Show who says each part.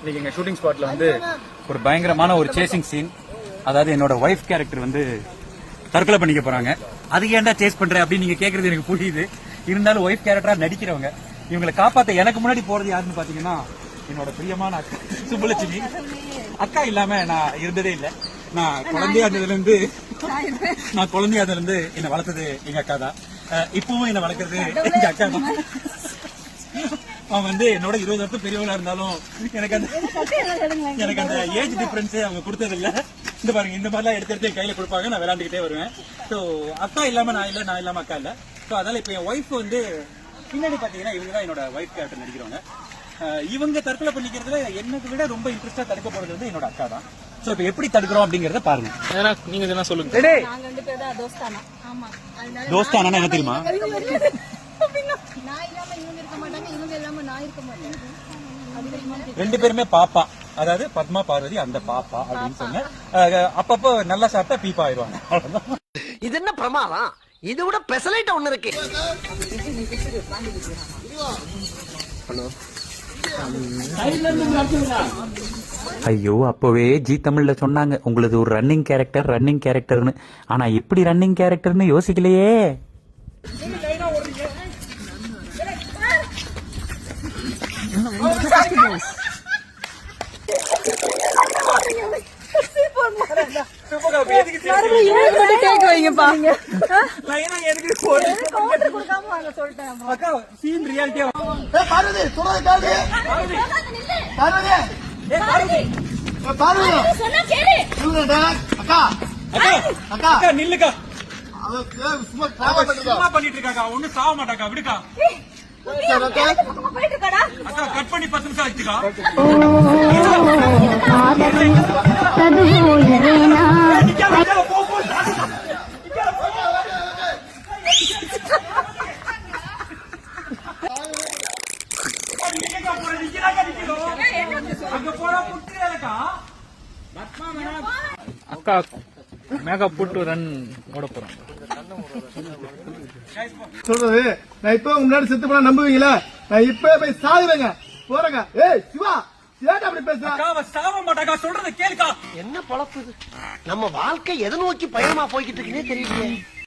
Speaker 1: இன்னைக்கு எங்க ஷூட்டிங் ஸ்பாட்ல வந்து ஒரு பயங்கரமான ஒரு சேசிங் சீன். அதாவது என்னோட ஒய்ஃப் கேரக்டர் வந்து தற்கொலை பண்ணிக்க போறாங்க. அதுக்கு ஏன்டா சேஸ் பண்ற அப்படின்னு நீங்க கேக்குறது எனக்கு புரியுது. இருந்தாலும் ஒய்ஃப் கேரக்டரா நடிக்கிறவங்க இவங்களை காப்பாத்த எனக்கு முன்னாடி போறது யாருன்னு பாத்தீங்கன்னா என்னோட பிரியமான அக்கா சுப்புலட்சுமி. அக்கா இல்லாம நான் இருந்ததே இல்லை. நான் குழந்தையா இருந்ததுல இருந்து என்னை வளர்த்தது எங்க அக்கா தான். இப்பவும் என்ன வளர்க்கறது எங்க அக்கா தான். அவன் வந்து என்னோட 20 வருஷம் பெரியவளா இருந்தாலும் எனக்கு அந்த ஏஜ் டிஃபரன்ஸ் அவங்க கொடுத்தது இல்ல. இந்த பாருங்க, இந்த மாதிரிலாம் எடுத்து கையில கொடுப்பாங்க, நான் விளையாண்டுக்கிட்டே வருவேன். ஸோ அக்கா இல்லாம நான் இல்ல, நான் இல்லாம அக்கா இல்ல. ஸோ அதனால இப்ப என் ஒய்ஃப் வந்து பின்னாடி பாத்தீங்கன்னா இவங்க தான் என்னோட ஒய்ஃப் கேரக்டர் நடிக்கிறவங்க. இவங்க தற்கொலை பண்ணிக்கிறதுல எனக்கு விட ரொம்ப இன்ட்ரெஸ்டா தடுக்க போறது வந்து என்னோட அக்கா தான். சோ இப்ப எப்படி தடுக்கிறோம் அப்படிங்கறத பாருங்க. நீங்க என்ன சொல்லுங்க. தோஸ்தானா என்ன தெரியுமா? ரெண்டு பேருமே பாப்பா, அதாவது பத்மா பார்வதி அந்த பாப்பா அப்படின்னு சொன்ன. அப்பப்போ நல்லா சாப்பிட்டா பீப்பா ஆயிடுவாங்க. அவ்வளவுதான்.
Speaker 2: இது என்ன பிரமாதம்? இது விட பெசலைட் ஒண்ணு இருக்கு.
Speaker 3: ஐயோ, அப்பவே ஜி தமிழ்ல சொன்னாங்க உங்களது ஒரு ரன்னிங் கேரக்டர்னு. ஆனா இப்படி ரன்னிங் கேரக்டர்னு யோசிக்கலையே.
Speaker 1: நில்லுக்கா, பண்ணிட்டு இருக்காக்கா, ஒன்னும் சாக மாட்டாக்கா, விடுக்கா. அக்கா கட் பண்ணி 10 நிமிஷம் ஆச்சுக்கா.
Speaker 4: அக்கா மேக்கப் போட்டு ரன் ஓட போறோம்.
Speaker 5: சொல்றது நான் இப்ப முன்னாடி செத்து போனா நம்புவீங்களா? நான் இப்ப போய் சாகுவேங்க போறேங்க. ஏய் சிவா, ஏன் அப்படி பேசுற?
Speaker 1: சாவ மாட்டாக்கா, சொல்றத கேளுக்கா.
Speaker 2: என்ன பொழப்பு? நம்ம வாழ்க்கை எதை நோக்கி பயணமா போய்கிட்டு இருக்குன்னே தெரியலையே.